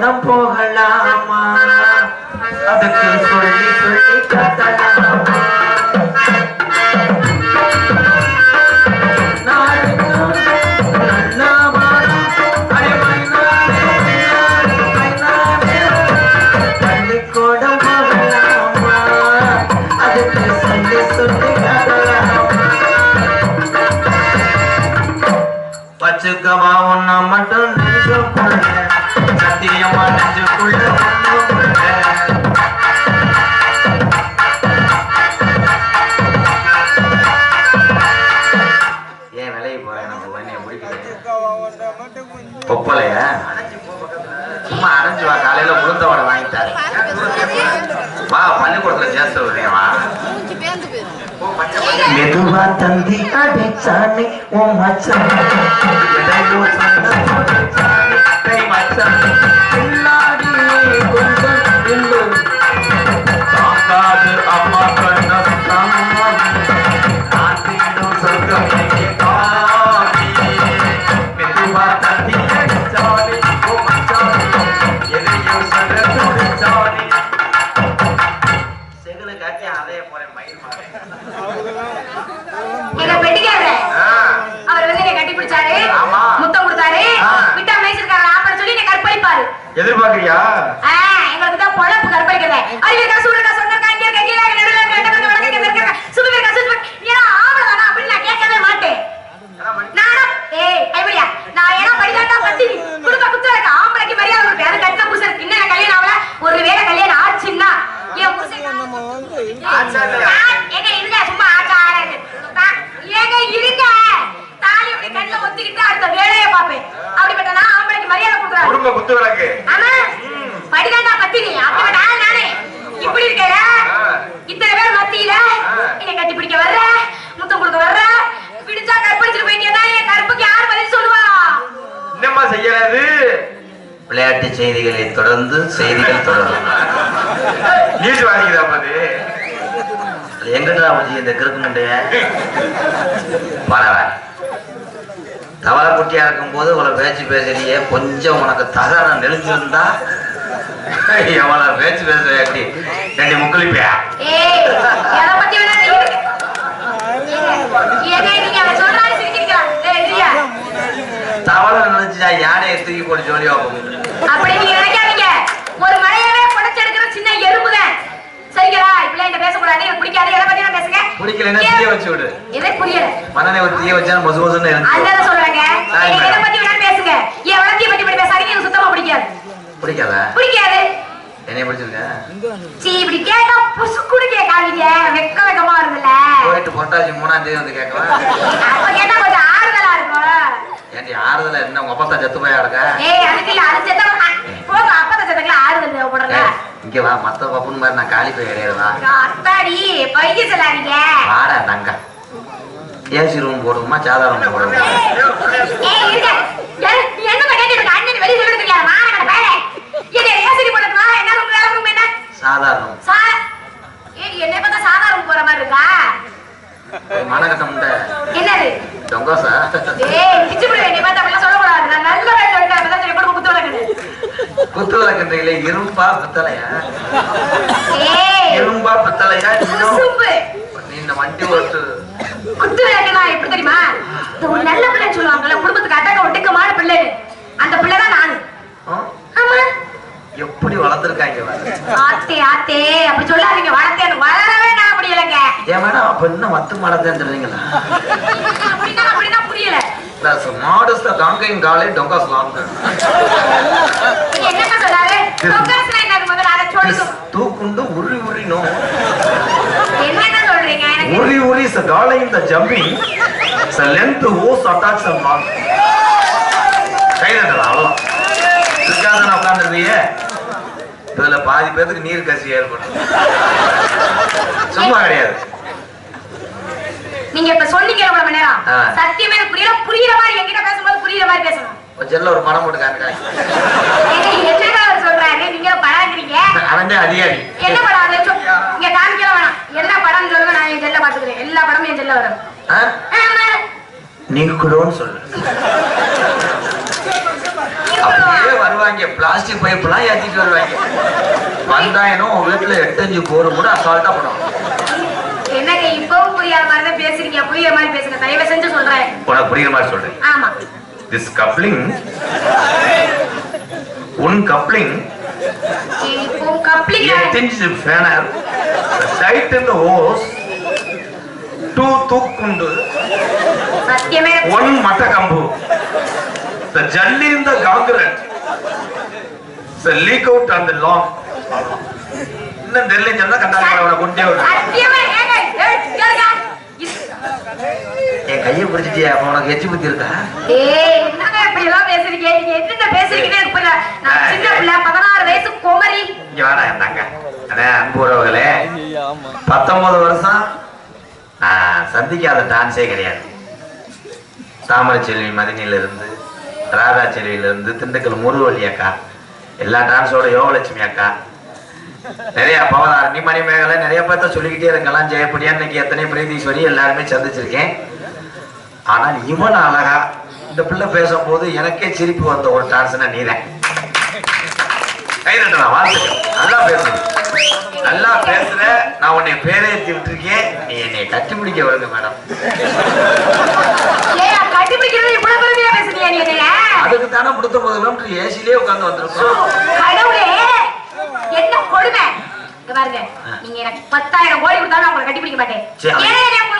கோடம் போகலாமா அதுக்கு சொல்லி சொல்லி காட்டலாமா பள்ளிக்கூடம் போகலாமா அதுக்கு சொல்லி சொல்லி காட்டலாமா பச்சுக்கமா ஒன்னா மட்டும் நெஞ்சுக்குள்ள சத்தியமா நெஞ்சுக்குள்ள ஏன் விலையை போறேன் நம்ம வண்டியை முடிக்கிறேன் பொப்பலைய சும்மா அரைஞ்சு வா காலையில உளுந்த வடை வாங்கிட்டாரு வா பள்ளிக்கூடத்துல சேர்த்து வருவா மெதுவா தந்தி அடிச்சானே ஓ மச்சான் கை மச்சான் பின்னாடி கொஞ்சம் இல்லு தாங்காது அம்மா கண்ண நாட்டிடும் சொர்க்கம் மெதுவா தந்தி அடிச்சானே ஓ மச்சான் எதையும் சொல்ல துடிச்சானே செகுல காட்சி அதைய போறேன் மயில் மாறேன் எங்க பெட்டிக்காரரு அவர் வந்து என்ன கட்டி பிடிச்சாரு முத்தம் கொடுத்தாரு விட்டா மேய்ச்சிருக்காரு ஆப்பன்னு சொல்லி என்ன கற்பழிப்பாரு எதிர்பார்க்கறியா எங்களுக்கு தான் பொழப்பு கற்பழிக்கிறத அறிவிக்கா சூழக்கா சொன்னக்கா இங்க இருக்க கீழே நடுவுல இருக்க இடத்துல வடக்கு இருக்க சுபவேக்கா சுப ஏன் ஆவலதானா அப்படி நான் கேட்கவே மாட்டேன் நானா ஐபடியா நான் ஏனா படிதாண்டா பத்தி குடுக்க குத்துறக்க ஆம்பளைக்கு மரியாதை கொடுப்பேன் அது கட்ட புருஷனுக்கு இன்ன கல்யாணம் ஆவல ஒருவேளை கல்யாணம் ஆச்சுன்னா ஏன் புருஷன் ஏங்க இருங்க சும்மா ஆச்சாரங்க ஏங்க இருங்க தாலி இப்படி கண்ணல ஒத்திக்கிட்டு அடுத்த வேலைய பாப்பேன் அப்படிப்பட்ட நான் ஆம்பளைக்கு மரியாதை கொடுக்கறேன் குடும்ப குத்து விளக்கு ஆமா படிதாண்டா பத்தினி அப்படிப்பட்ட நானே இப்படி இருக்கல இத்தனை பேர் மத்தியில என்ன கட்டி பிடிக்க வர்ற முத்தம் கொடுக்க வர்ற பிடிச்சா கற்பழிச்சிட்டு போயிட்டேனா என் கற்புக்கு யார் பதில் சொல்லுவா என்னம்மா செய்யறது விளையாட்டு செய்திகளை தொடர்ந்து செய்திகள் தொடரும் நீட்டு வாங்கிக்கிறா அது எங்கடா வச்சு இந்த கிறுக்கு முண்டைய பரவ தவளை குட்டியா இருக்கும் போது உங்களை பேச்சு பேசுறியே கொஞ்சம் உனக்கு தகரம் நெளிஞ்சிருந்தா எவ்வளவு பேச்சு பேசுற ரெண்டு முக்களிப்பியா தவளை நினைச்சா யானையை தூக்கி போட்டு ஜோலி அப்படி நீங்க நினைக்காதீங்க ஒரு மலையவே புடைச்செடுக்கிற சின்ன எறும்புங்க சரிங்களா இப்படி என்ன பேசக்கூடாது எனக்கு பிடிக்காது எதை பத்தி நான் பேசுங்க பிடிக்கலன்னா தீய வச்சு விடு எதை புரியல மனதை ஒரு தீய வச்சா மொசு மொசுன்னு அதான் சொல்றாங்க நீங்க எதை பத்தி வேணா பேசுங்க ஏன் வளர்த்திய பத்தி இப்படி பேசாதீங்க எனக்கு சுத்தமா பிடிக்காது பிடிக்காதா பிடிக்காது என்னைய பிடிச்சிருக்க சீ இப்படி கேட்டா புசுக்குடு கேட்காதீங்க வெக்கமா இருக்குல்ல போயிட்டு பொட்டாசி 3ஆம் தேதி வந்து கேட்கலாம் அப்ப கேட்டா கொஞ்சம் ஆறுதலா இருக்கும் ஏன்டி ஆறுதல என்ன உங்க அப்பா செத்து போயா இருக்க அதுக்கு இல்ல அது செத்த போக அப்பா செத்தக்கல ஆறுதல் தேவைப்படல இங்க வா மத்த பப்புன்னு மாதிரி நான் காலி போய் கிடையாதுவா அத்தாடி பைய சொல்லாதீங்க வாடா தங்க ஏசி ரூம் போடுமா சாதா ரூம் போடுமா என்ன கேட்டு அண்ணன் வெளியே சொல்லிட்டு இருக்காரு மானகட பேரே இது ஏசி போடுறதுமா என்ன ரூம் வேற ரூம் என்ன சாதா ரூம் என்ன பார்த்தா சாதா ரூம் போற மாதிரி இருக்கா மனகட்ட முண்டை என்னது தொங்கோசா கிச்சு போடு நீ பார்த்தா அப்படி சொல்ல கூடாது நான் நல்ல வேலை சொல்லிட்டேன் அப்பதான் சொல்லி போடு குத்து விளக்குது குத்து விளக்குன்றீங்களே இரும்பா பித்தளையா இரும்பா பித்தளையா நீ இந்த வண்டி ஓட்டு குத்து விளக்குனா எப்படி தெரியுமா ஒரு நல்ல பிள்ளைன்னு சொல்லுவாங்கல்ல குடும்பத்துக்கு அடக்க ஒட்டுக்கமான பிள்ளை அந்த பிள்ளைதான் நானு ஆமா எப்படி வளர்த்திருக்காங்க ஆத்தே ஆத்தே அப்படி சொல்லாதீங்க வளர்த்தேன் வளரவே நான் முடியலங்க ஏன் மேடம் அப்ப இன்னும் மத்து வளர்த்தேன்னு சொல்றீங்களா அப்படின்னா புரியல மாடஸ்ட் காங்கைங் காலே டொங்காஸ் லாங் என்னங்க சொல்றாரு டொங்காஸ்னா என்னது முதல்ல அத சொல்லுங்க தூக்குண்டு உரி உரி நோ என்னங்க சொல்றீங்க எனக்கு உரி உரி is calling the jumping the length was attached and long கைதட்டலாம் அவ்வளவு இதுக்காக நான் உட்கார்ந்துருக்கீங்க இதுல பாதி பேருக்கு நீர் கசி ஏற்படும் சும்மா கிடையாது நீங்க இப்ப சொன்னீங்க எவ்வளவு மணி நேரம் சத்தியமே புரியல புரியுற மாதிரி என்கிட்ட பேசும்போது புரியுற மாதிரி பேசணும் ஜெல்ல ஒரு படம் போட்டு காட்டுறேன் என்னங்க அவர் சொல்றாரு நீங்க படம்ங்கறீங்க அவனே அதிகாரி என்ன படம் அது இங்க காமிக்கல வேணாம் என்ன படம் சொல்லுங்க நான் என் ஜெல்ல பாத்துக்கிறேன் எல்லா படமும் என் ஜெல்ல வரும் நீ கூடன்னு சொல்லு அப்படியே வருவா வருவாங்க, பிளாஸ்டிக் பைப்லாம் ஏத்திட்டு வருவாங்க. வந்தாயனும் வீட்டுல 8-5 போர் கூட அசால்ட்டா பண்ணுவாங்க. என்னங்க இப்பவும் புரியாத மாதிரி தான் பேசுறீங்க, புரியுற மாதிரி பேசுங்க, தயவு செஞ்சு சொல்றேன். உனக்கு புரியுற மாதிரி சொல்றேன். ஆமா. This coupling, one coupling, இப்போ coupling a thinch fanner, tight in the hose, 2 தூக்குண்டு, சத்தியமே 1 மட்டக்கம்பு, the jelly in the concrete, the leak out on the lawn. இன்னும் தெரியல சொன்னா கண்டால குண்டே விடு. சத்தியமே ஏங்க கேளுங்க. என் கையை பிடிச்சிட்டியா? அப்ப உனக்கு எச்சி புத்தி இருக்கா? ஏய் என்னங்க இப்படி எல்லாம் பேசுறீங்க? நீங்க என்ன பேசுறீங்கன்னு எனக்கு புரியல. நான் சின்ன பிள்ளை, 16 வயசு குமரி. இங்க வாடா இருந்தாங்க. அண்ணே அன்பு உறவுகளே, 19 வருஷம் நான் சந்திக்காத டான்ஸே கிடையாது. தாமரை செல்வி மதினில இருந்து, ராதா செல்வியில இருந்து, திண்டுக்கல் முருகவள்ளி அக்கா, எல்லா டான்ஸோட யோகலட்சுமி அக்கா, நிறைய பவதாரணி மணிமேகலை, நிறைய பேர்த்த சொல்லிக்கிட்டே இருக்கலாம். ஜெயப்படியா, இன்னைக்கு எத்தனை பிரீதீஸ்வரி எல்லாருமே சந்திச்சிருக்கேன். ஆனால் இவன் அழகா இந்த பிள்ளை பேசும்போது எனக்கே சிரிப்பு வந்த ஒரு டான்ஸ்னா நீதான். கைதட்டா வாழ்த்து. நல்லா பேசுறேன், நல்லா பேசுற. நான் உன்னை பேரேற்றி விட்டுருக்கேன், நீ என்னை கட்டி பிடிக்க வருங்க மேடம். கட்டி பிடிக்கிறது இவ்வளவு பெருமையா பேசுறீங்க நீங்க? அதுக்கு தானே 39 கிலோமீட்டர் ஏசிலே உட்கார்ந்து வந்திருக்கோம். கடவுளே என்ன கொடுமை. இங்க பாருங்க, நீங்க எனக்கு 10,000 கோடி கொடுத்தாலும் உங்களை கட்டி பிடிக்க மாட்டேன். ஏன்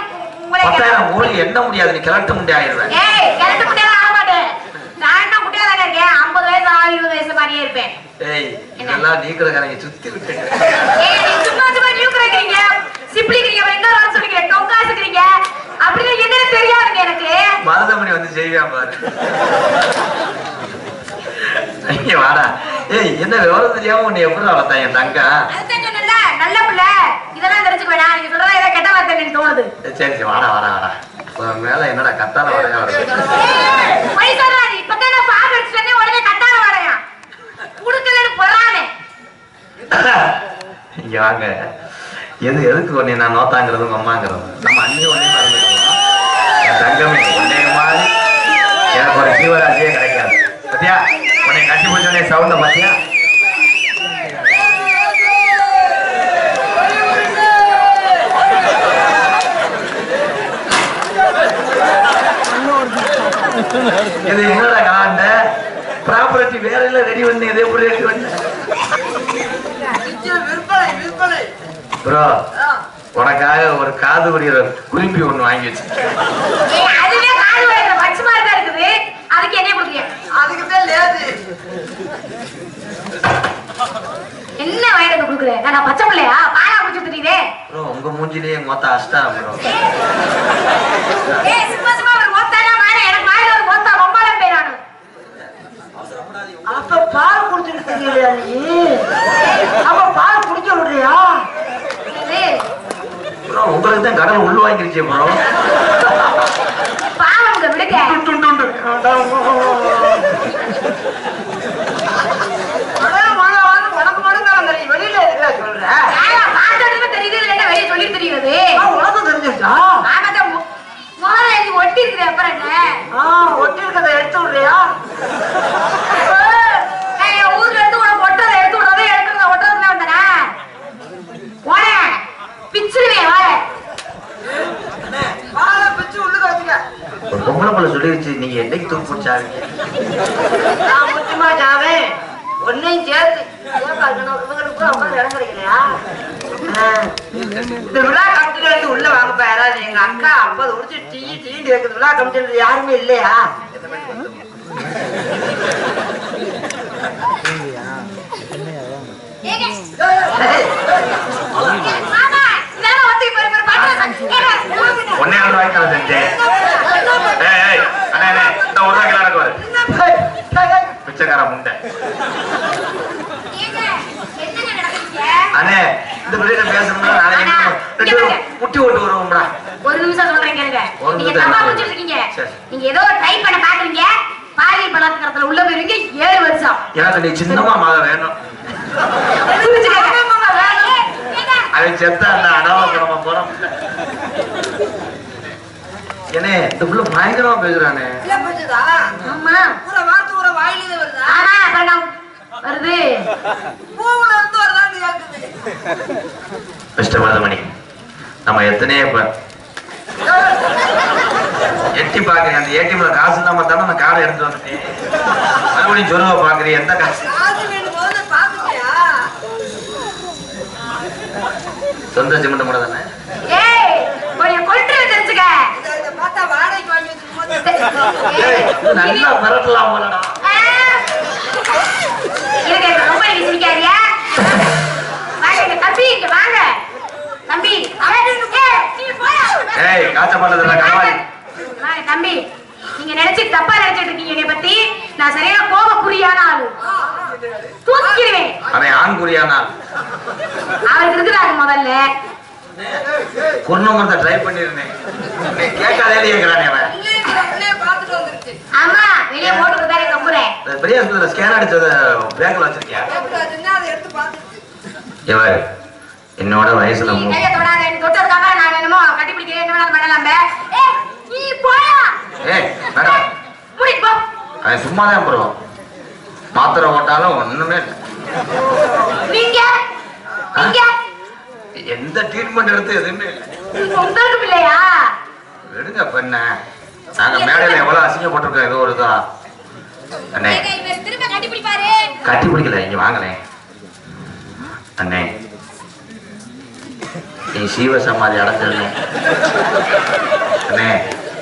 உங்களுக்கு 10,000 கோடி எண்ண முடியாது, நீ கிளட்ட முடியாயிருவேன். ஏய் கிளட்ட முடியாது, ஆக மாட்டேன். நான் என்ன குட்டியா தானே இருக்கேன், 50 வயசு 20 வயசு மாதிரியே இருப்பேன். ஏய் இதெல்லாம் நீக்கிறக்காரங்க சுத்தி விட்டு. ஏய் நீ சும்மா சும்மா நீக்கிறீங்க, சிப்ளிக்கிறீங்க, என்ன வர சொல்றீங்க, டொங்காசுக்கிறீங்க, அப்படின்னா என்னன்னு தெரியாதுங்க எனக்கு. மருதமணி வந்து செய்வியா பாரு. ஐயா வாடா. ஏய் என்ன விவரம் தெரியாம உன்னை எப்படி வளர்த்தா என் தங்க? அதுதான் சொன்னல, நல்ல பிள்ளை, இதெல்லாம் தெரிஞ்சுக்க வேணாம். நீங்க சொல்றதா ஏதோ கெட்ட வார்த்தை எனக்கு தோணுது. சரி சரி வாடா வாடா வாடா. உன் மேல என்னடா கத்தான வரையா வருது? போய் சொல்றாரு, இப்பதான் நான் பால் வச்சுட்டேனே உடனே கத்தான வரையா குடுக்கலன்னு பொறானே. இங்க வாங்க. எதுக்கு உன்னை நான் நோத்தாங்கிறது உங்க அம்மாங்கிறது? நம்ம அண்ணி ஒன்னே மறந்துருக்கோம். என் தங்கமே ஒன்னே மாதிரி எனக்கு ஒரு ஜீவராசியே கிடைக்காது. பத்தியா உன்னை கட்டி பிடிச்சோடனே சவுண்ட பாத்தியா? இது என்னடா காண்ட ப்ராப்பர்ட்டி வேற இல்ல ரெடி பண்ணி இதே எப்படி ரெடி பண்ண ப்ரோ? உனக்காக ஒரு காது குடிக்கிற குரும்பி ஒண்ணு வாங்கி வச்சிருக்கேன். அதுவே காது வரைக்கிற பச்சை மாதிரி தான் இருக்குது, அதுக்கு என்ன கொடுக்குறீங்க? அதுக்கு தான் லேது. என்ன வாங்கிட்டு வந்து கொடுக்குறேன்? நான் பச்சை பிள்ளையா பாலா குடிச்சு தெரியுதே ப்ரோ. உங்க மூஞ்சிலேயே மொத்த அஷ்டா ப்ரோ. ஏய் சும்மா சும்மா ஒரு மொத்தனா வாங்க, எனக்கு வாயில ஒரு மொத்த ரொம்பலாம் பேரானு. அப்ப பால் குடிச்சிட்டு தெரியலையா நீ? அப்ப பால் குடிக்க விடுறியா? ப்ரோ உங்களுக்கு தான் கடல் உள்ள வாங்கிருச்சே ப்ரோ. பாவங்க விடுங்க. உனக்கு மட்டும் தான் தெரியும், வெளியில இருக்கா சொல்ற? பார்த்ததுமே தெரியுது, இல்லைன்னா வெளியே சொல்லி தெரியுது. உனக்கும் தெரிஞ்சிருச்சா? ஆமாதான் முதல்ல எனக்கு ஒட்டி இருக்குது. அப்புறம் என்ன ஒட்டி இருக்கிறத எடுத்து விடுறியா? ஊர்ல இருந்து உனக்கு ஒட்டுறதை எடுத்து விடுறதே எடுக்கிறத ஒட்டுறதுல வந்தனா போன பிச்சுடுவேன் வாழ. பாலை பிச்சு உள்ளுக்க வச்சுக்க. ஒரு பொம்பளை பிள்ளை சொல்லிருச்சு, நீங்க என்னைக்கு தூக்கு பிடிச்சாருங்க? நான் முக்கியமா ஜாவேன் ஒன்னையும் சேர்த்து இவங்களுக்கு அவங்க இடம் கிடைக்கலையா? இந்த விழா கமிட்டில உள்ள வாங்கப்பா யாராவது. எங்க அக்கா 50 உடிச்சு டீண்டு வைக்கிறது விழா கமிட்டில யாருமே இல்லையா? ஒன்னே ஆள் வாங்கி நான் செஞ்சேன். அண்ணே இந்த ஒரு ரூபாய்க்கு நடக்குவாரு பிச்சைக்கார முண்டை. அண்ணே இந்த பிள்ளைகிட்ட பேசணும்னா நாளைக்கு முட்டி ஓட்டு வருவோம்டா. ஒரு நிமிஷம் சொல்றேன் கேளுங்க. நீங்க தப்பா புரிஞ்சுட்டு இருக்கீங்க. நீங்க ஏதோ ட்ரை பண்ண பாக்குறீங்க. பாலியல் பலாத்காரத்துல உள்ள போயிருவீங்க. 7 வருஷம். எனக்கு நீ சின்னமா மக வேணும். அவன் செத்தா அந்த அனாவ குடும்பம் போறோம். என்ன இந்த புள்ள பயங்கரமா பேசுறானே. ஆமா வார்த்தை வாயிலே வருதா? ஆமா வருது. பூவுல இருந்து வரலான்னு கேக்குது. கஷ்டப்படுது மணி. நம்ம எத்தனையோ இப்ப எட்டி பாக்குறேன். அந்த ஏடிஎம்ல காசு இல்லாம தானே நான் காரை எடுத்து வந்துட்டேன். மறுபடியும் சொருவ பாக்குறேன். எந்த காசு சொந்த சிமெண்ட் கூட தானே. ஏய் கொஞ்சம் கொல்ட்டு தெரிஞ்சுக்க. பார்த்தா வாடகைக்கு வாங்கி நல்லா மிரட்டலாம் போலடா. எனக்கு ரொம்ப நீங்க சிரிக்காதியா? வாங்க தம்பி, இங்க வாங்க தம்பி. நீ போயா. ஏய் காச்ச பண்ணதுல கவாடி. வாங்க தம்பி. நீங்க நினைச்சு தப்பா நினைச்சிட்டு இருக்கீங்க என்னை பத்தி. நான் சரியா கோபக்குரியான ஆளு. தூக்கிடுவேன். அவன் ஆண் குறியானா அவருக்கு இருக்கிறாங்க முதல்ல. குர்ணமரத்தை ட்ரை பண்ணிருந்தேன். நீ கேட்காதே கேட்கிறானே அவன். பார்த்துட்டு வந்துருச்சு. ஆமா வெளியே போட்டு கொடுத்தாரு கம்புறேன். பெரிய ஸ்கேன் அடிச்சத பேங்க்ல வச்சிருக்கியா? அதை எடுத்து பார்த்துருச்சு. இவர் என்னோட வயசுல நீ கையை தொடாத. நீ தொட்டதுக்காக நான் என்னமோ கட்டி பிடிக்கிறேன். என்ன வேணாலும் பண்ணலாம். ஏய் நீ போயா. ஏய் மேடம் முடிட்டு போ. அவன் சும்மாதான் ப்ரோ. மாத்திரை ஓட்டாலும் ஒண்ணுமே இல்லை. நீங்க நீங்க எந்த ட்ரீட்மெண்ட் எடுத்து எதுவுமே இல்லை. உங்களுக்கு பிள்ளையா? விடுங்க பெண்ண. நாங்க மேடையில எவ்வளவு அசிங்கப்பட்டிருக்கோம். இது ஒரு தான் அண்ணே. திரும்ப கட்டி பிடிப்பாரு. கட்டி பிடிக்கல. இங்க வாங்களேன் அண்ணே. நீ சீவ சமாதி அடைஞ்சிடனே அண்ணே.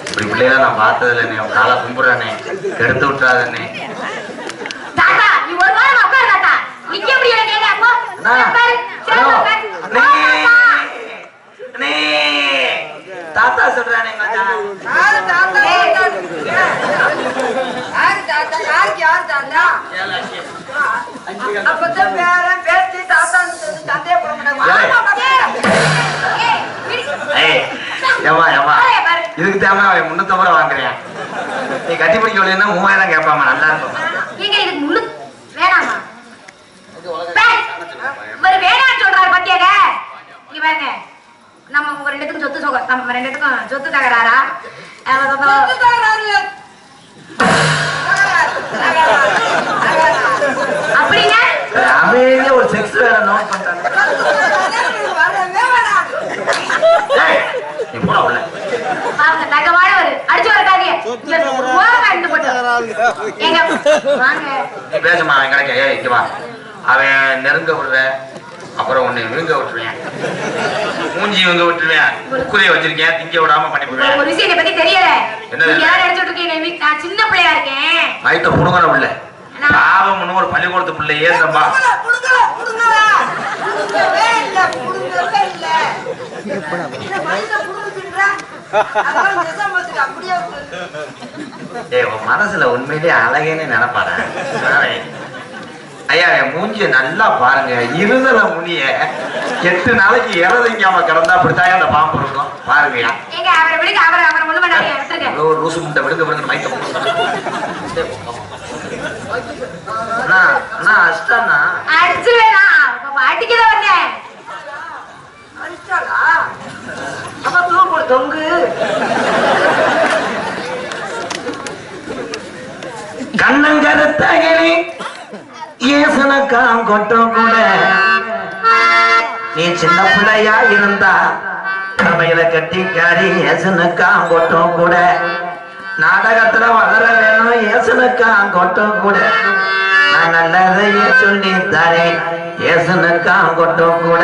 இப்படி பிள்ளைலாம் நான் பார்த்ததில்ல. நீ காலை கும்பிடுறனே. கெடுத்து விட்டுறாதண்ணே. தாத்தா நீ ஒரு வாரம் உட்காரு தாத்தா. நிக்க முடியல நீங்க. அப்போ உட்காரு. தாத்தா சொல்றானே கொஞ்சம். யாரு தாத்தா? யாரு தாத்தா? யாருக்கு யாரு தாத்தா? அப்பதான் பேரன் பேத்தி தாத்தான்னு சொல்லி சண்டையை போட மாட்டாங்க. ஏமா ஏமா இதுக்கு தேவை அவன் 350 ரூபா வாங்குறேன். நீ கட்டி பிடிக்கலன்னா 3000 கேட்பாமா. நல்லா இருக்கும். நீங்க இதுக்கு முன்னு வேணாமா? ஒரு வேணான்னு சொல்றாரு பத்தியாங்க. இங்க பாருங்க. நம்ம உங்க ரெண்டுத்துக்கும் சொத்து சோகம். நம்ம ரெண்டுத்துக்கும் சொத்து தகராறா? அப்படிங்க அமைதியா ஒரு செக்ஸ் வேற நோட் பண்றாங்க. நீ போடா உள்ள. பாருங்க தகவானவர் அடிச்சு வரக்காதீங்க. ஓரமா இருந்து போட்டு. எங்க வாங்க. நீ பேசுமா. அவன் கிடைக்க. ஏய் இங்க வா. அவன் நெருங்க விடுற. அப்புறம் உன்னை விழுங்க விட்டுருவேன். மூஞ்சி இவங்க விட்டுருவேன். குக்குரைய வச்சிருக்கேன். திங்க விடாம பண்ணி போடுவேன். ஒரு விஷயம் பத்தி தெரியல. என்ன நீங்க யாரும் நினைச்சிட்டு இருக்கீங்க? நான் சின்ன பிள்ளையா இருக்கேன். வயிற்ற புடுங்கற உள்ள. பாவம் ஒரு பள்ளிக்கூடத்து பிள்ளையே தம்பா. ஏய் உன் மனசுல உண்மையிலேயே அழகேன்னு நினைப்பாடா. ஐயா என் மூஞ்சிய நல்லா பாருங்க. இருதல முனிய 8 நாளைக்கு இறதிங்காம கிடந்தா அப்படித்தான் அந்த பாம்பு இருக்கும். பாருங்கயா. ஏங்க அவரை விடுங்க. அவரை ஒண்ணு பண்ணாதீங்க. விட்டுருங்க. ஒரு ரூசு முட்டை விடுங்க விடுங்க மைக்க. அண்ணா அஷ்டாண்ணா. அடிச்சுவேனா? அடிக்கதான் வந்தேன். அடிச்சாளா? அப்ப தூக்கு தொங்கு. கண்ணங்கருத்தகிரி ஏசனக்காம் கொட்டம் கூட. நீ சின்ன பிள்ளையா இருந்தா சபையில கட்டிக்காரி ஏசனுக்காம் கொட்டம் கூட. நாடகத்துல வளர வேணும் ஏசனுக்காம் கொட்டம் கூட. நான் நல்லதையே சொல்லி தரேன் ஏசனுக்காம் கொட்டம் கூட.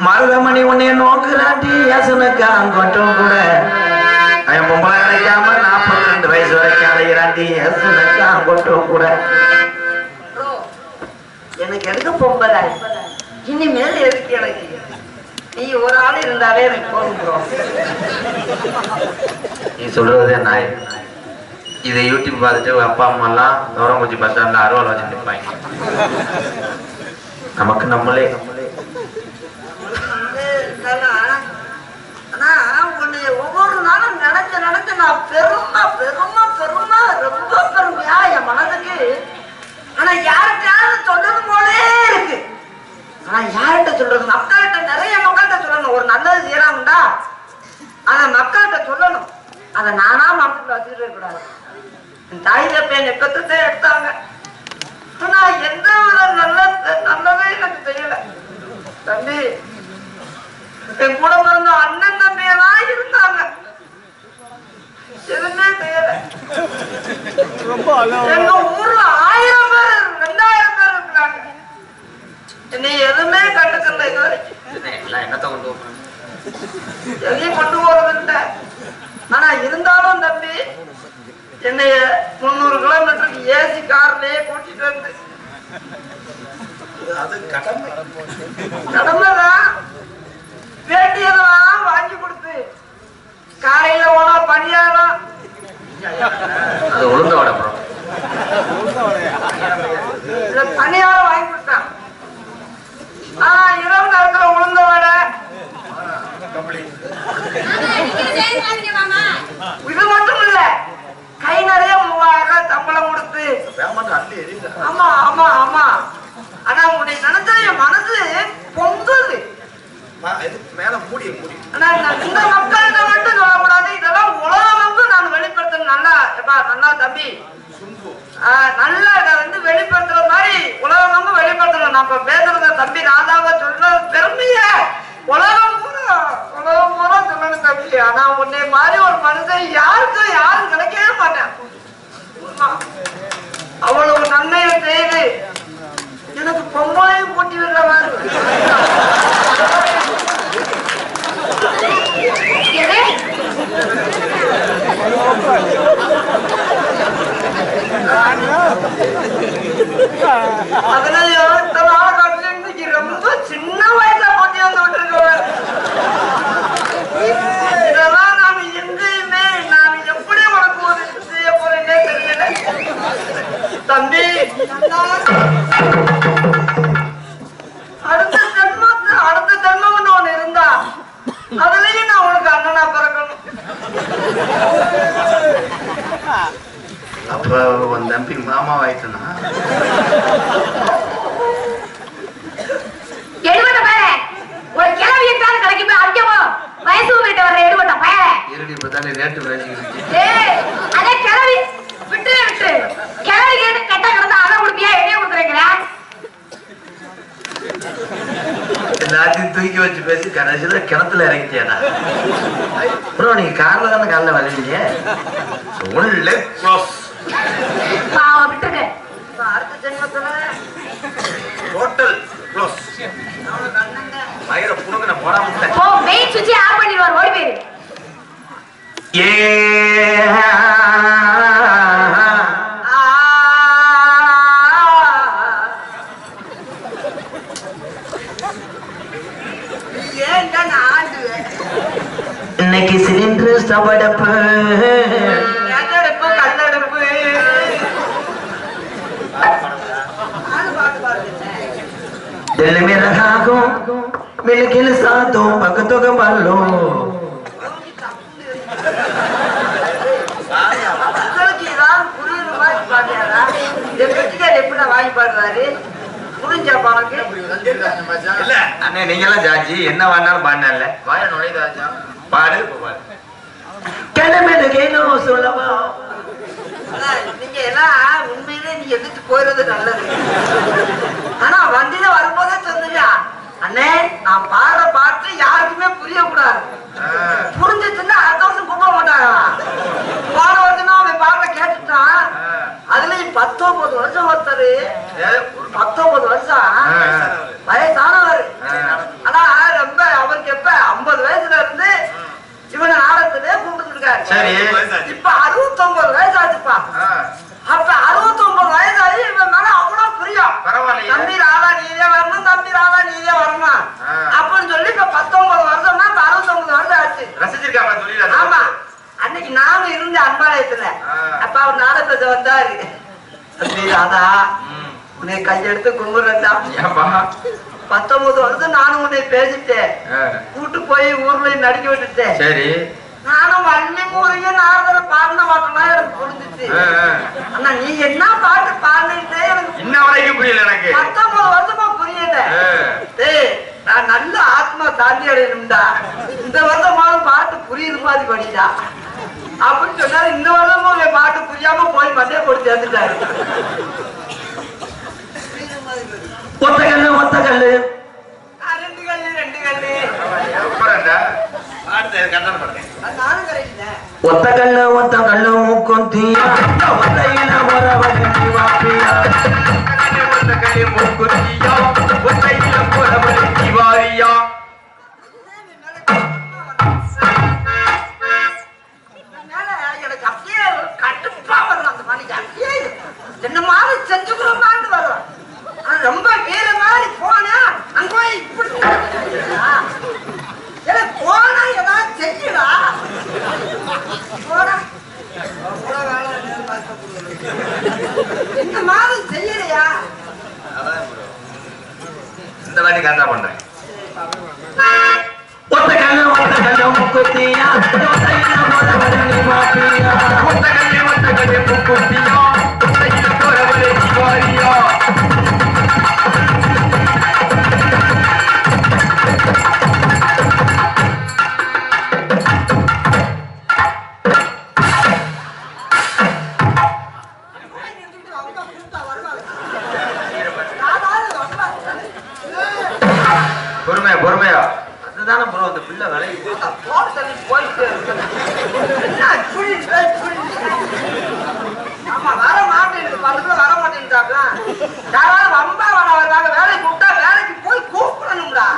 மருதமணி உன்னை நோக்குறாட்டி ஏசனுக்காம் கொட்டம் கூட. அவன் பொம்பளை கிடைக்காம 42 வயசு வரைக்கும் அடைகிறாண்டி ஏசனுக்காம் கொட்டம் கூட. எனக்கு எதுக்கு பொம்பளை? இனிமேல் எதுக்கு எனக்கு? நீ ஒரு ஆள் இருந்தாலே எனக்கு போதும். நீ சொல்றதே நாய். இதை யூடியூப் பார்த்துட்டு அப்பா அம்மா எல்லாம் தோரங்குச்சி பஸ் ஸ்டாண்ட்ல அருவாள் வச்சு நிற்பாங்க. நமக்கு நம்மளே ஆனா உன்னை ஒவ்வொரு நாளும் நினைச்சு நான் பெருமை ரொம்ப பெருமையா என் மனதுக்கு. ஆனா யார்கிட்டயாவது சொல்றது போலே இருக்கு. ஆனா யார்கிட்ட சொல்றது? மக்கள்கிட்ட, நிறைய மக்கள்கிட்ட சொல்லணும். ஒரு நல்லது செய்யறாங்கடா அத மக்கள்கிட்ட சொல்லணும். அதை நானா மனசுல வச்சுட்டு கூடாது. தாய் தப்ப நெக்கத்தை எடுத்தாங்க. ஆனா தம்பி என் கூட பிறந்த அண்ணன் தம்பியெல்லாம் இருந்தாங்க. எதுவுமே செய்யல. எங்க ஊர்ல 1000 பேர் 2000 பேர் இருக்கிறாங்க. என்னை எதுவுமே கண்டுக்கல. இது வரைக்கும் என்னத்த கொண்டு எதையும் கொண்டு போறதில்லை. ஆனா இருந்தாலும் தம்பி என்னைய 300 கிலோமீட்டருக்கு ஏசி கார்லயே கூட்டிட்டு வந்து கடமைதான் வேண்டியதெல்லாம் வாங்கி கொடுத்து காலையில போனா பணியாரம் அது உளுந்த வடை ப்ரோ. பணியாரம் வாங்கி கொடுத்தான். இரவு நேரத்துல உளுந்த வடை. இது மட்டும் இல்ல, கை நிறைய 3000 சம்பளம் கொடுத்து. ஆமா ஆமா ஆமா. ஆனா உன்னை நினைச்சா என் மனசு பொங்குது. ஆனா இந்த மக்கள்கிட்ட மட்டும் சொல்லக்கூடாது. இதெல்லாம் உலகமுக்கு நான் வெளிப்படுத்தணும். நல்லா தம்பி நல்லா இதை வந்து வெளிப்படுத்துற மாதிரி உலகமும் வெளிப்படுத்தணும். நம்ம பேசுறத தம்பி ராதாவை சொல்ற பெருமைய உலகம் பூரா சொல்லணும் தம்பி. ஆனா உன்னை மாதிரி ஒரு மனுஷன் யாரும் கிடைக்கவே மாட்டேன். அவ்வளவு நன்மையை செய்து எனக்கு பொங்கலையும் கூட்டி விடுற மாதிரி. அதுலயும் இத்தனை நாள் காட்டுல இன்னைக்கு ரொம்ப சின்ன வயசுல போட்டி வந்து விட்டுருக்கேன். இதெல்லாம் நாம எங்கேயுமே நான் எப்படி உனக்கு ஒரு செய்ய போறேன்னே தெரியல தம்பி. அடுத்த ஜென்மம்னு ஒண்ணு இருந்தா அதுலயும் நான் உனக்கு அண்ணனா பிறக்கணும். அப்ப உன் தம்பி மாமா வாய்ட்டுனா எடுபட்ட பையல ஒரு கிளவி இருந்தாலும் கடைக்கு போய் அடிக்கவோ வயசு வீட்டு வர்ற எடுபட்ட பையல இருடி இப்பதானே ரேட்டு பேசிக்கிட்டு. அதே கிளவி விட்டு கிளவி கேட்டு கெட்ட கிடந்தா அதை கொடுப்பியா என்னைய கொடுத்துறீங்களா? எல்லாத்தையும் தூக்கி வச்சு பேசி கடைசியில கிணத்துல இறங்கிட்டியாடா ப்ரோ. நீங்க கார்ல தானே காலைல வரலீங்க. பாவம் விட்டுருக்கு. அடுத்த ஜென்மத்துல டோட்டல் க்ளோஸ். மயிர புடுங்க போடாம போ மெயின் சுவிட்ச் ஆஃப் பண்ணிடுவார். ஓடி போயிரு. இன்னைக்கு சிலிண்டர் ஸ்டவடப்பு கல்லடுப்பு में रखो मिलकिल सातों भक्तों के बालों வாங்கி பாடுறாரு. புரிஞ்சா பாருங்க. இல்ல அண்ணே நீங்க எல்லாம் ஜாஜி என்ன வேணாலும் பாடினால வாய நுழைதாச்சா பாடு கிளம்பெடுக்கேனோ சொல்லவா. நீங்க எல்லாம் உண்மையிலே நீ எதிர்த்து போயிடுறது நல்லது. ஆனா வண்டியில வரும்போதே சொன்னீங்க அண்ணே நான் பாடுற பாட்டு யாருக்குமே புரியக்கூடாது. புரிஞ்சிச்சுன்னா அடுத்த வருஷம் கூப்பிட மாட்டாங்க. போன வருஷம் அவன் பாட்டை கேட்டுட்டான். அதுலயும் 19 வருஷம் ஒருத்தரு 19 வருஷம் வயசானவர். ஆனா ரொம்ப அவருக்கு எப்ப 50 வயசுல இருந்து இவனை நாடகத்திலே கூப்பிட்டு இருக்காரு. இப்ப 69 வயசு ஆச்சுப்பா. அப்ப 69 வயசாகி இவன் மேல அவ்வளவு பிரியம். தம்பி ராதா நீதே வரணும், தம்பி ராதா நீதே வரணும் அப்படின்னு சொல்லி இப்ப 19 வருஷம்னா இப்ப 69 வருஷம் ஆச்சு. ரசிச்சிருக்காங்க. ஆமா அன்னைக்கு நானும் இருந்தேன் அன்பாலயத்துல. அப்ப அவர் நாடகத்தை வந்தாரு. தம்பி ராதா உன்னை கையெடுத்து கும்பிடுறா. 19 வருஷம் நானும் உன்னை பேசிட்டேன். கூட்டு போய் ஊர்ல நடிக்க விட்டுட்டேன். சரி நானும் வள்ளி முறைய நாரதர பாடின பாட்டுலாம் எனக்கு புரிஞ்சிச்சு. ஆனா நீ என்ன பாட்டு பாடினே எனக்கு இன்ன வரைக்கும் புரியல. எனக்கு 19 வருஷமா புரியல. நான் நல்ல ஆத்மா தாண்டி அடையணும்டா. இந்த வருஷமாவது பாட்டு புரியுது மாதிரி படிடா அப்படின்னு சொன்னாரு. இந்த வருஷமும் என் பாட்டு புரியாம போய் மண்டைய போட்டு சேர்ந்துட்டாரு. ஒத்த கல்லு 2 நானும் கரெக்ட். ஒத்த கல்லு மூக்குத்தியா ஒத்தையில வரவழி வாப்பியா ஒத்த கல்லு மூக்குத்தியா ஒத்தையில வரவழி வாரியா. எனக்கு அப்படியே கட்டுப்பா வரும் அந்த மணிக்கு. அப்படியே என்ன மாதிரி செஞ்சுக்கிறோமான்னு வரும். ரொம்ப வேற மாதிரி போனா அங்க போய் இப்படி போனா ஏதாவது செய்யலா போனா இந்த மாதிரி செய்யலையா? இந்த வாட்டி கரெக்டா பண்றேன். ஒத்த கல்லு மூக்குத்தியா ஒத்தையில வரவழி வாப்பியா ஒத்த கல்லு மூக்குத்தியா ஒத்தையில வரவழி வாரியா. பொறுமையா அதுதானே ப்ரோ அந்த பிள்ளை விலைக்கு வர மாட்டேன்ட்டாங்க. யாராவது ரொம்ப வராங்க வேலைக்கு கூப்பிட்டா வேலைக்கு போய் கூப்பிடணும்டா.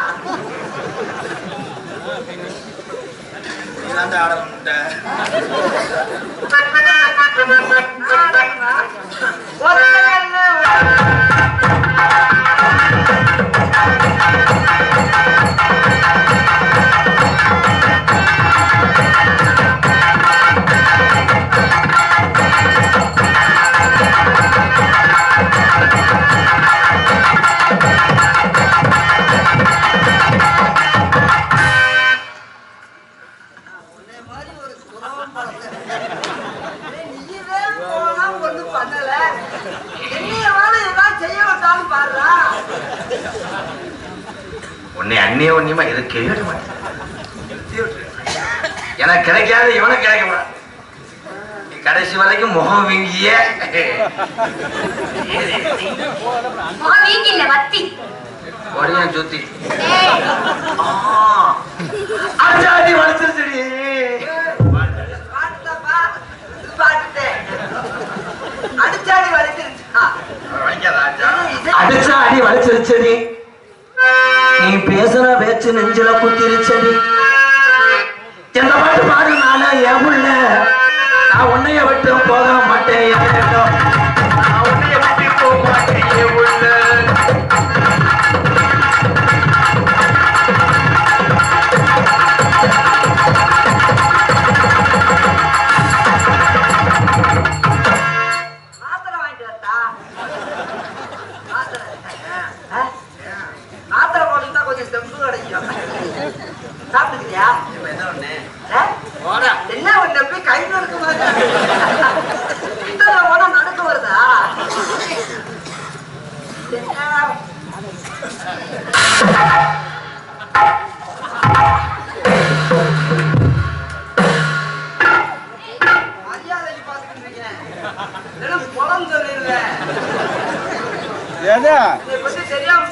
உன்னை அந்நியமா இதை கேட்க மாட்டேன். எனக்கு கிடைக்காது இவனும் கிடைக்க மாட்டான். கடைசி வரைக்கும் முகம் வீங்கிய ஒரே சுத்தி அச்சாடி வளர்த்துருச்சு. அடிச்சாடி வலிச்சிருச்சா? அடிச்சா அடி வலிச்சிருச்சடி. நீ பேசுற பேச்சு நெஞ்சில குத்திருச்சடி. எந்த பாட்டு பாடுனால என் உள்ள நான் உன்னைய விட்டு போக மாட்டேன். நான் உன்னைய விட்டு போக மாட்டேன் என் உள்ள. சாப்பிட்டுக்கிறியா? என்ன ஒண்ணு போய் கை நடுக்க போனா நடுக்க வருதா? மரியாதைக்கு பாத்துக்கிட்டு குளம் சொல்லிடுவேன். தெரியாம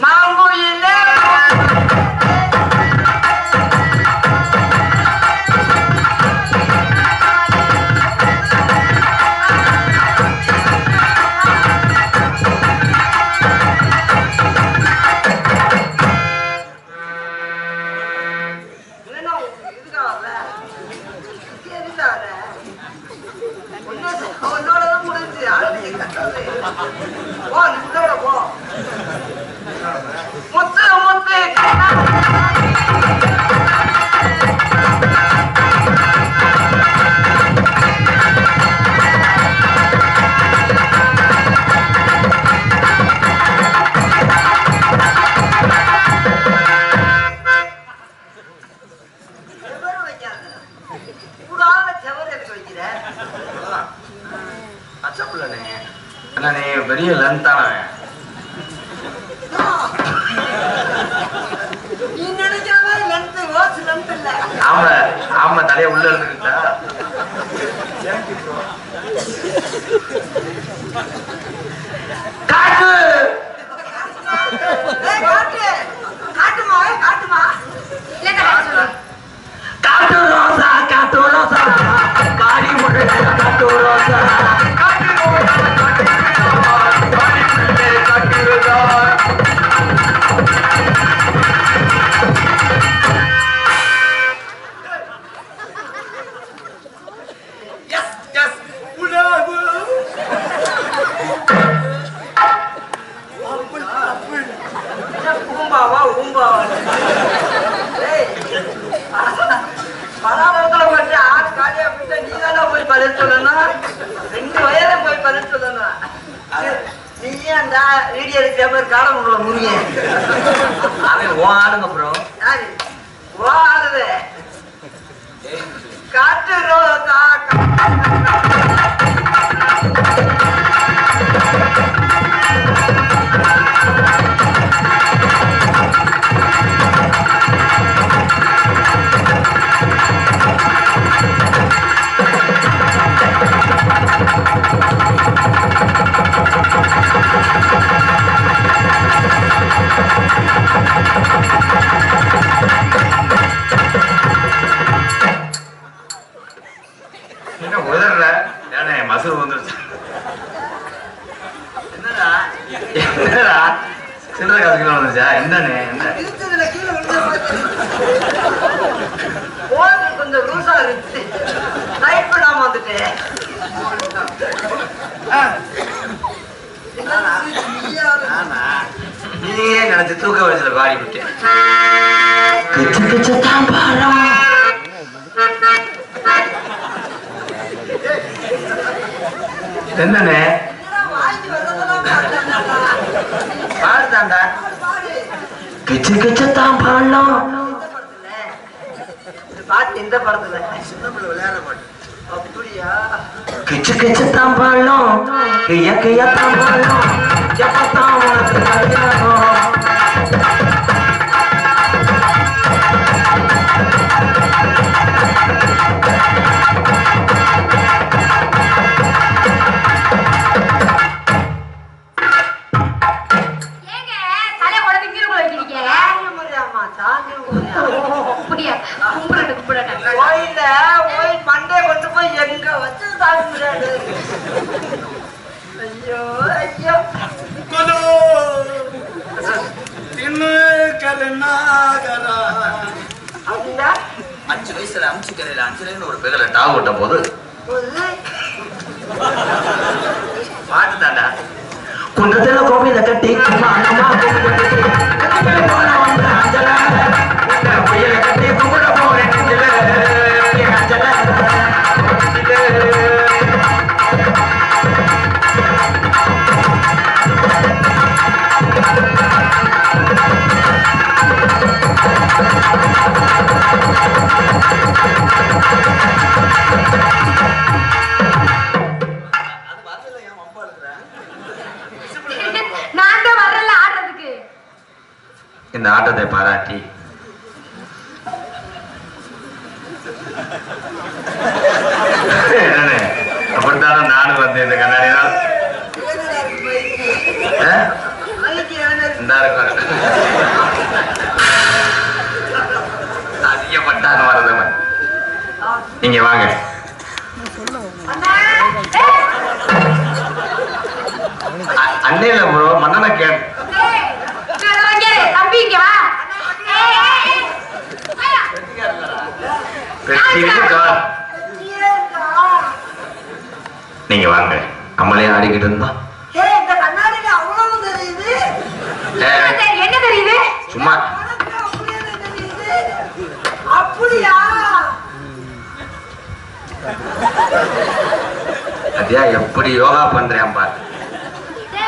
மாங்குயில உன்னோட முடிஞ்சு போ முத்து முத்து பெரிய லென்த்தான ஆமா தலைய உள்ள இருந்துக்கிட்டா காட்டுமா காட்டுமா போய் பதில் சொல்லணும், 2 வயதும் போய் பதில் சொல்லணும். நீயே அந்த வீடியோ எடுக்கிற காலம் உங்களை முறிய அவன் ஆளுங்க ப்ரோ. யாரு ஓடுது காற்று ரோதா உதறல ஏனே மசூர் வந்துருச்சு. என்னடா என்னடா சில்லறை காசு கிலோ வந்துருச்சா? என்னன்னு என்ன இருக்குதுல கீழே விழுந்து போன் கொஞ்சம் லூசா இருந்துச்சு, டைப் பண்ணாம வந்துட்டேன். நீயே நினைச்சு தூக்க வயசுல பாடி விட்டேன். கிச்சு கிச்சு தான் பாடம். என்னன்னு பாடுதாண்டா. கிச்சு கிச்சு தான் பாடம். பாட்டு இந்த படத்துல சின்ன பிள்ளை விளையாட பாட்டு. அப்படியா? கிச்சு கிச்சு தான் பாடம். கிய கிய தான் பாடம். எப்பத்தான் உனக்கு கல்யாணம்? கோயில போய் மண்டே கொண்டு போய் எங்க வச்சு சாப்பிடுறாரு. ஐயோ ஐயோ அப்படின்னா 5 வயசுல அமுச்சு கரையில அஞ்சலின்னு ஒரு பேர்ல டாக் விட்ட போது பாட்டுதாண்டா. குன்றத்துல கோவில கட்டி புயல கட்டி கும்பிட போறேன் நான் தான் வரல ஆடுறதுக்கு. இந்த ஆட்டத்தை பாராட்டி அப்படித்தானே நானும் வந்து இந்த கண்ணாடியால் அதிகப்பட்டான்னு வரதவன். நீங்க வாங்க. அண்ணையில ப்ரோ மன்னனை கேட்டு தம்பி இங்க வா. நீங்க வாங்க. அம்மளே ஆடிக்கிட்டு இருந்தா இந்த கண்ணாடியில அவ்வளவு தெரியுது. என்ன தெரியுது? சும்மா அப்படியா? அத்தியா எப்படி யோகா பண்றேன் பாரு.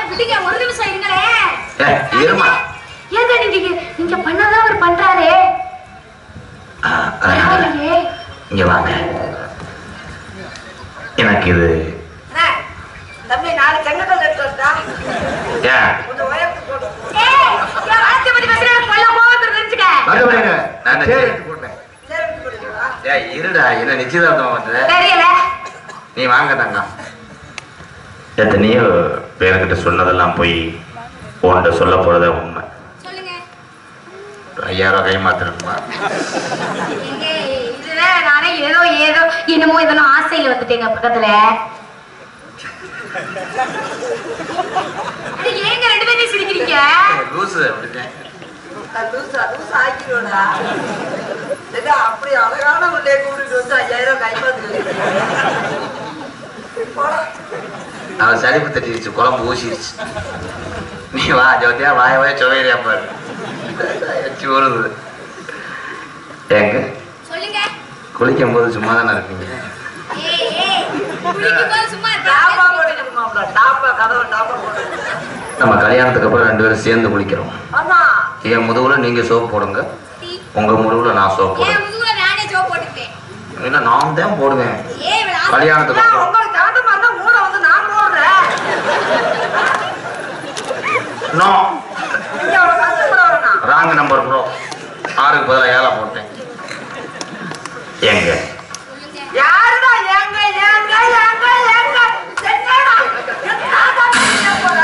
விடுங்க, ஒரு நிமிஷம் இருங்களே. இருமா. ஏங்க நீங்க பண்ணாதான் அவர் பண்றாரே. இங்க வாங்க. எனக்கு இது தம்பி 4 செங்கல் எடுத்து வரட்டா? ஏன் கொஞ்சம் உயர்த்து போடு. இருடா என்ன நிச்சயதார்த்தம் வந்து தெரியல. நீ வாங்க தங்கம். எத்தனையோ பேர்கிட்ட சொன்னதெல்லாம் போய் உன்கிட்ட சொல்ல போறத உண்மை. சொல்லுங்க. 5000 கை மாத்திரமா இதுல நானே ஏதோ என்னமோ இதெல்லாம் ஆசையில வந்துட்டேங்க பக்கத்துல. ஏங்க 2 பேரும் சிரிக்கிறீங்க? லூசு அப்படிதான். அப்படி அழகான உள்ளே கூட்டிட்டு வந்து 5000 கைப்பாத்து அவன் சளிப்பு தட்டிடுச்சு, குழம்பு ஊசிடுச்சு. நீ வா ஜோதியா, வாய வாய சுவையா பாரு. வச்சு வருது. ஏங்க சொல்லுங்க. குளிக்கும் போது சும்மா தானே இருப்பீங்க? நம்ம கல்யாணத்துக்கு அப்புறம் 2 பேரும் சேர்ந்து குளிக்கிறோம். என் முதுகுல நீங்க சோப்பு போடுங்க, உங்க முதுகுல நான் சோப்பு போடுவேன். இல்ல நான் தான் போடுவேன் கல்யாணத்துக்கு அப்புறம். ராங் நம்பர் ப்ரோ, 6க்கு பதிலா 7 போட்டேன். எங்க யாருடா ஏங்க ஏங்க ஏங்க ஏங்க என்னடா என்னடா நீ போற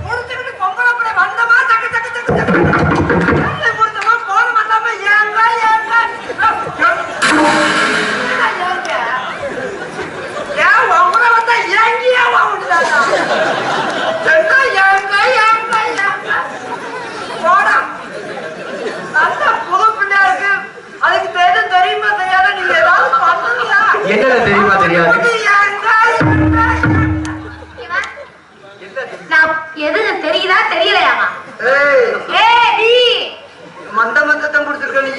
முடிச்சிட்டு பொம்பளை புள்ள வந்தமா தக்க தக்க தக்க தக்க முடிச்சமா போன வந்தமா ஏங்க ஏங்க ஏன் உங்கள வந்தா ஏங்கியா வாங்குறாடா என்ன ஏங்க ஏங்க ஏங்க போடா நல்ல புது பிள்ளை இருக்கு, அதுக்கு தெரியுமா தெரியாத நீங்க ஏதாவது பண்ணுங்க. என்ன தெரியுமா தெரியாது நான் எது தெரியுதா தெரியலையாமா? மந்த மந்தத்தை முடிச்சிருக்க நீ.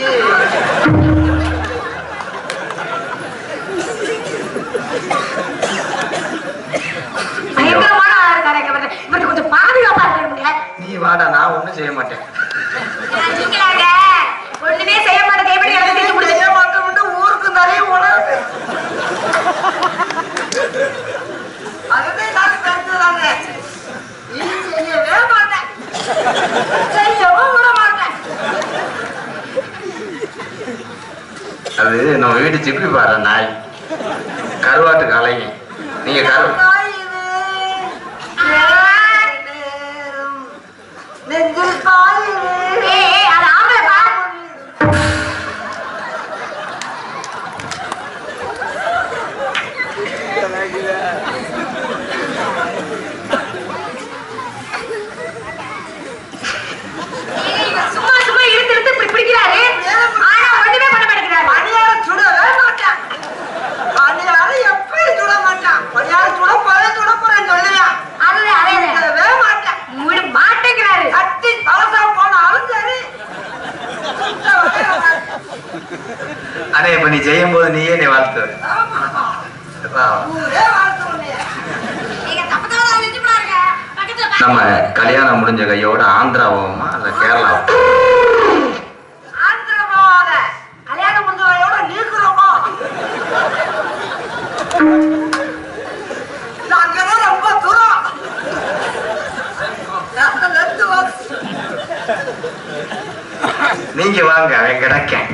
பயங்கரமான ஆளா இருக்காரு இவருக்கு கொஞ்சம் பாதுகாப்பா இருக்க. நீ வாடா, நான் ஒண்ணும் செய்ய மாட்டேன். ஒண்ணுமே செய்ய மாட்டேன், எப்படி எனக்கு முடிச்சு செய்ய மாட்டேன் ஊருக்கு நிறைய உணவு அதுதான் நான் தெரிஞ்சுதாங்க. நீ செய்யவே மாட்டேன், செய்யவும் விட மாட்டேன். அது நம்ம வீட்டு சிப்பி பாரு நாய், கருவாட்டு காலைங்க. நீங்க நெஞ்சில் பாயுது. அது ஆம்பளைப்பா. சும்மா சும்மா இழுத்து இழுத்து இப்படி பிடிக்கிறாரு, ஆனா ஒண்ணுமே பண்ண மாட்டேங்கிறாரு. பணியாரம் சுடவே மாட்டான், பணியாரம் எப்பயும் சுட மாட்டான். பணியாரம் சுட போறேன்னு சொல்லுவியா? அதுதான் அதே சுடவே மாட்டான், மாட்டேங்கிறாரு. கட்டி தலசா போனாலும் சரி. ஆனா இப்ப நீ செய்யும் போது நீயே நீ வாழ்த்து. ஊரே வாழ்த்துவோம். நீங்க தப்பத்தவரா செஞ்சு போறாங்க. பக்கத்துல நம்ம கல்யாணம் முடிஞ்ச கையோட ஆந்திரா போவோமா இல்ல கேரளா? ஆந்திரா போவாத, கல்யாணம் முடிஞ்சவையோட நீக்குறோமோ. அங்கதான் ரொம்ப தூரம். நீங்க வாங்க, அவன் கிடைக்கேன்.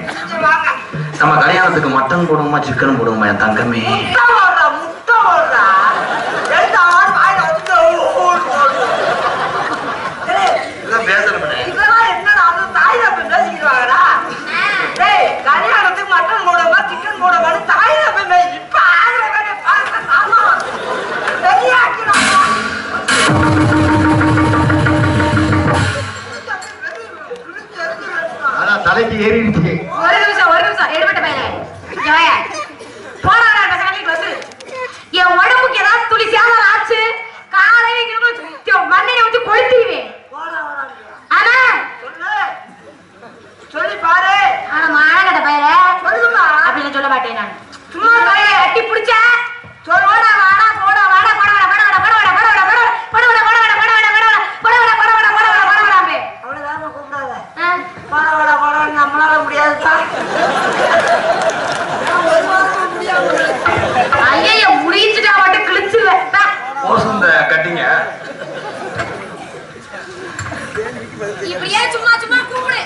வாங்க, நம்ம கல்யாணத்துக்கு மட்டன் போடுவோமா சிக்கன் போடுவோமா என் தங்கமே? முட்டை போடுறா எடுத்தாலும் வாயில வந்து பேசணும். இதெல்லாம் என்னடா அது தாய் தப்பி பேசிக்கிடுவாங்கடா. டேய், கல்யாணத்துக்கு மட்டன் போடுமா சிக்கன் போடுமான்னு தாய் தப்பி இப்ப ஆகிற பெரியாக்கிறாங்க. அதான் தலைக்கு ஏறிடுச்சு. ஒரு நிமிஷம் எடுபட்ட பையன் போறாங்க பசங்களுக்கு வந்து என் உடம்புக்கு ஏதாவது துளி சேதம் ஆச்சு, காலையில மண்ணையை வச்சு கொளுத்திடுவேன். ஆனா சொல்லி பாரு. ஆனா மானகட்ட பையல சொல்லுமா அப்படின்னு சொல்ல மாட்டேன் நான். சும்மா தலையை கட்டி பிடிச்ச போடா வாடா போடா வாடா படவட படவட படவட படவட படவட படவட படவட படவட படவட படவட படவட படவட அவ்வளவுதான் கூப்பிடாத. படவட படவட நம்மளால முடியாதுப்பா. ஐயா முடிச்சுட்டா மட்டும் கிழிச்சிருவேன். மோசந்த கட்டிங்க. இப்படியே சும்மா சும்மா கூப்பிடு.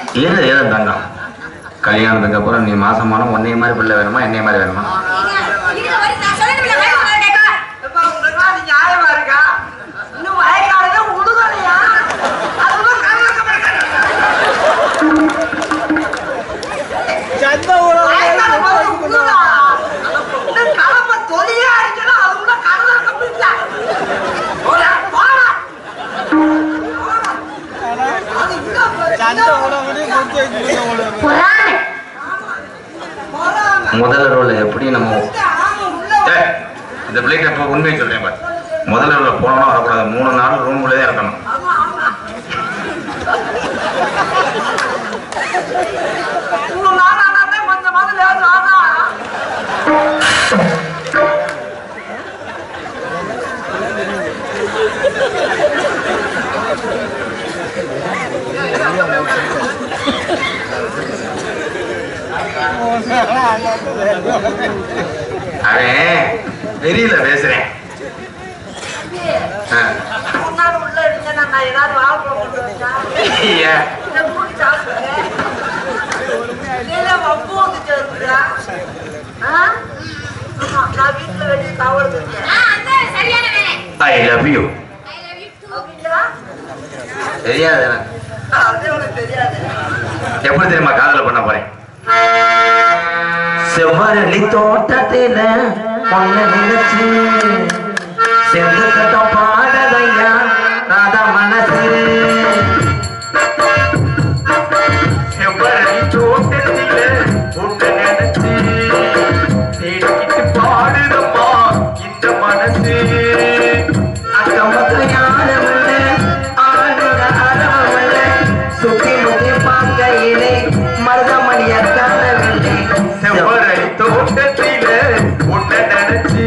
ஏதோ தங்கம், கல்யாணத்துக்கு அப்புறம் நீ மாசமான உன்னைய மாதிரி பிள்ளை வேணுமா என்னைய மாதிரி வேணுமா? நியாயமா இருக்கா? இன்னும் வயக்காலவே உடுகலையா? கிளம்ப தொலியா அடிக்கணும், அதுக்குள்ள கடலை கம்பிச்சா முதல் ரோல எப்படி நம்ம இந்த பிள்ளைகிட்ட இப்போ உண்மையை சொல்றேன் பாரு. முதல் ரோல போனோம்னா வரக்கூடாது, 3 நாள் ரூம்குள்ளே இருக்கணும். அவன் வெளியில பேசுறேன். முன்னாடி உள்ள இருந்தேன்னா நான் ஏதாவது வாழ்க்கை கொண்டு வச்சா இந்த கூட்டி சாப்பிடுங்க வம்பு வந்துட்டு இருக்குதா? நான் வீட்டுல வெளியே காவல் இருக்கேன். I love you. தெரியாது எனக்கு. அது உனக்கு தெரியாது. எப்படி தெரியுமா காதல பண்ண போறேன்? செவ்வரளி தோட்டத்தில பொண்ணு நினைச்சு செந்து கட்டம் பாடதையா ராதா மனசு. செவ்வரளி தோட்டத்தில பொண்ணு நினைச்சு தேடிக்கிட்டு பாடுதம்மா இந்த மனசு. அக்கம் பக்கம் யாரும் இல்ல ஆளுங்க அறவும் இல்ல சுத்தி முத்தி பார்க்கையிலே மருதமணிய காணவில்லை. செவ்வரளி தோட்டத்தில பொண்ணு நினைச்சு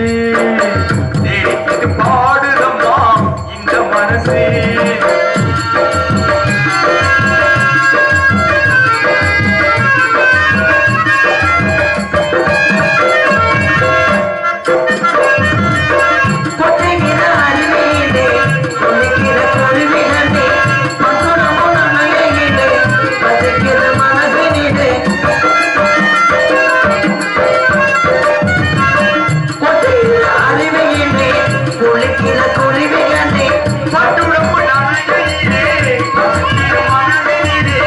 தேடிக்கிட்டு பாடுதம்மா இந்த மனசு. கொட்டைகிற அருவியிலே கொள்ளிக்கிற கொழுவிலே பசுரமோ நனையிலே பசிக்கிற மனசினிலே. கொட்டைகிற அருவியிலே கொள்ளிக்கிற கொழுவிலே பட்டுடம்பு நனையிலே பசிக்கிற மனதினிலே.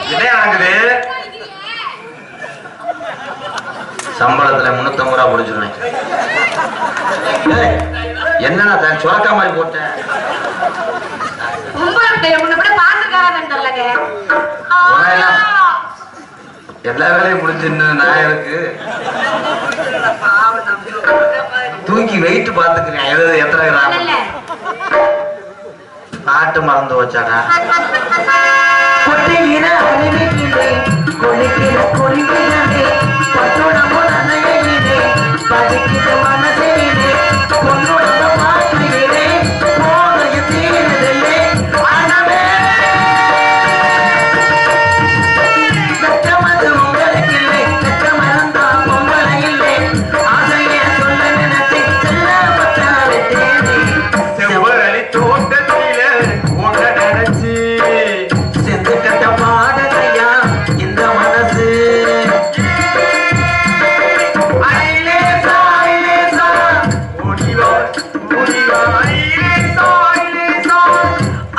என்ன ஆகுது? சம்பளத்துல 350 ரூபா பிடிச்சிருந்தேன். என்னன்னா தான் சுரக்கா மாதிரி போட்டேன். எல்லா வேலையும் முடிச்சுன்னு நான் எனக்கு பாவம் நம்பி தூக்கி வெயிட் பாத்துக்கிறேன். எத்தனை கிராம் நாட்டு மறந்து வச்சாடா. கொட்டைகிற அருவியிலே கொள்ளிக்கிற கொழுவிலே பசுரமோ நனையிலே பசிக்கிற மனசினிலே பொன்னுடம்ப பார்க்கையிலே போதைய தீரதில்லை ஆனவே. கற்றமது உங்களுக்கு இல்லை கற்றமருந்தா பொங்கலை இல்லை ஆசைய சொல்ல நினைச்சு செல்ல பற்றாவை தேடி செவ்வரளி தோட்டத்தில உன்ன நினைச்சு செந்து கட்ட பாடலையா இந்த மனசு. ஐலேசா ஐலேசா ஓடிவா ஓடிவா ஐலேசா ஐலேசா.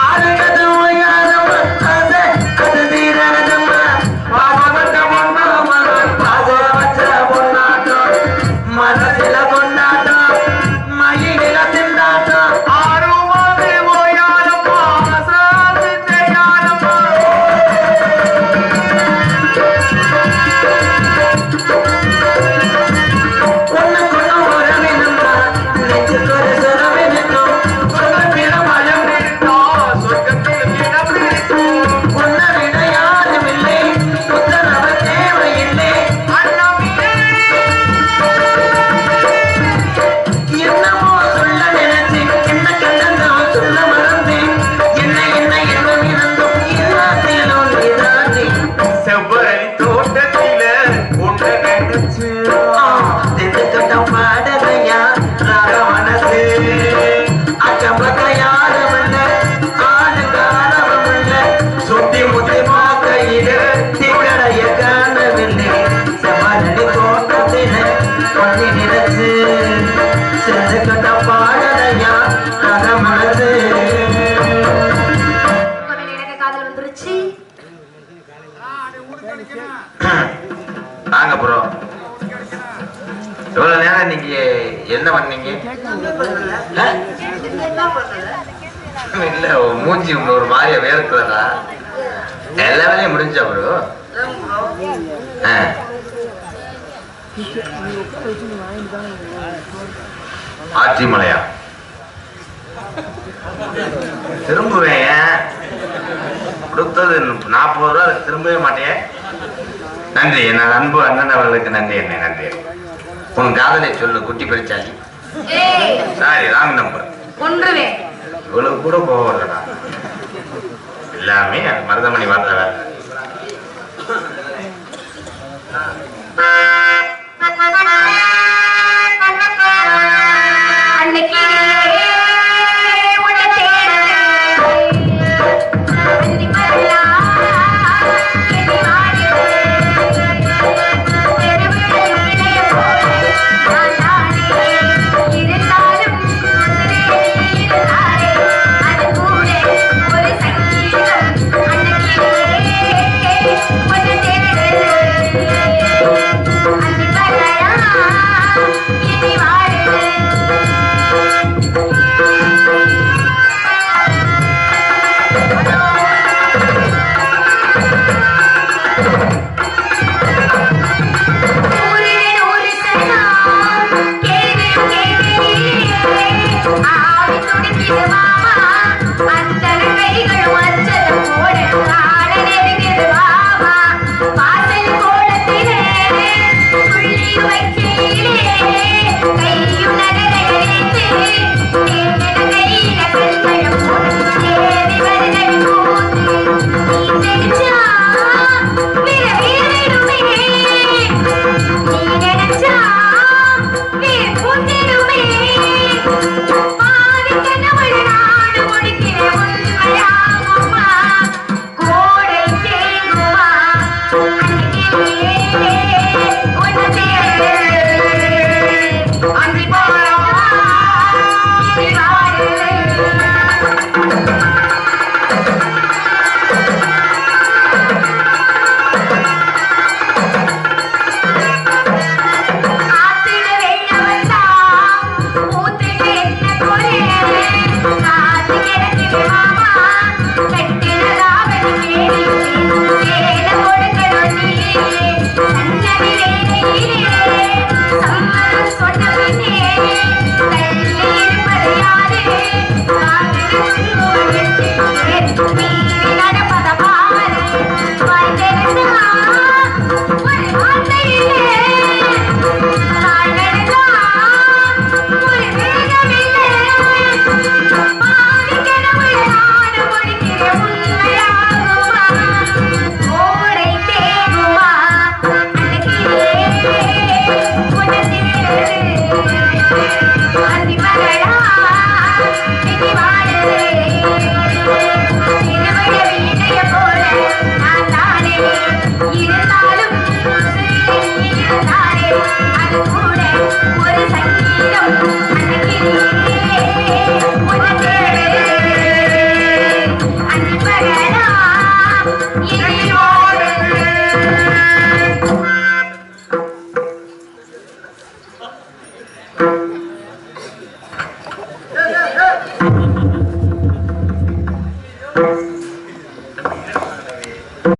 ஆளுநது ஓயாதம் அது அது தீராதம்மா பாசவட்ட பொண்ணாமா பாசவச்ச பொண்ணாட்டம் மனசில கொண்டாட்டம் மயிலில திண்டாட்டம் ஆறுமாவே ஓயாதம்மா அசாது தெரியாதம்மா. ஒண்ணுக்குள்ள உறவினம்மா நெஞ்சுக்கு ஒரு சுரவினுக்கும் சொந்தப்பின மழம் சொர்க்கத்தில் இடம் இருக்கும். உன்னை விட யாரும் இல்லை உத்தரவு தேவையில்லை அண்ணாமே என்னமோ சொல்ல நினைச்சு என்ன கண்டந்தோ சொல்ல மறந்தேன் என்ன என்ன என்ன இறந்தும் எல்லாத்திலும் நீதானே. செவ்வரளி தோட்டத்தில உன்ன நினைச்சு திட்டுக்கட்டம் பாடலையா ராக மனசு. அக்கம் பக்கம் யாரும் இல்ல ஆளுங்க அளவும் இல்ல சுத்தி முத்தி பார்க்கையில திக்கடைய காணவில்லை. செவ்வரளி தோட்டத்தில கொள்ளி நினைச்சு சென்று கட்டம் பாடலையா ராக மனசு. காதல் வந்துருச்சு. வாங்க ப்ரோ. இவ்வளவு நேரம் நீங்க என்ன பண்ணீங்க? என்ன பண்ணல? இல்ல மூஞ்சி ஒரு மாதிரியா வேர்க்குறதா? எல்லா வேலையும் முடிஞ்சா ப்ரோ? ஆச்சிமலையா திரும்புவேன். கொடுத்தது 40 ரூபா திரும்பவே மாட்டேன். நன்றி என்ன அன்பு அண்ணன் அவர்களுக்கு நன்றி. என்ன நன்றி. உன் காதலை சொல்லு குட்டி பெருச்சாலி. Sorry wrong number. கொன்றுவேன். இவ்வளவு கூட போகலடா. எல்லாமே மருதமணி வார்த்தை. I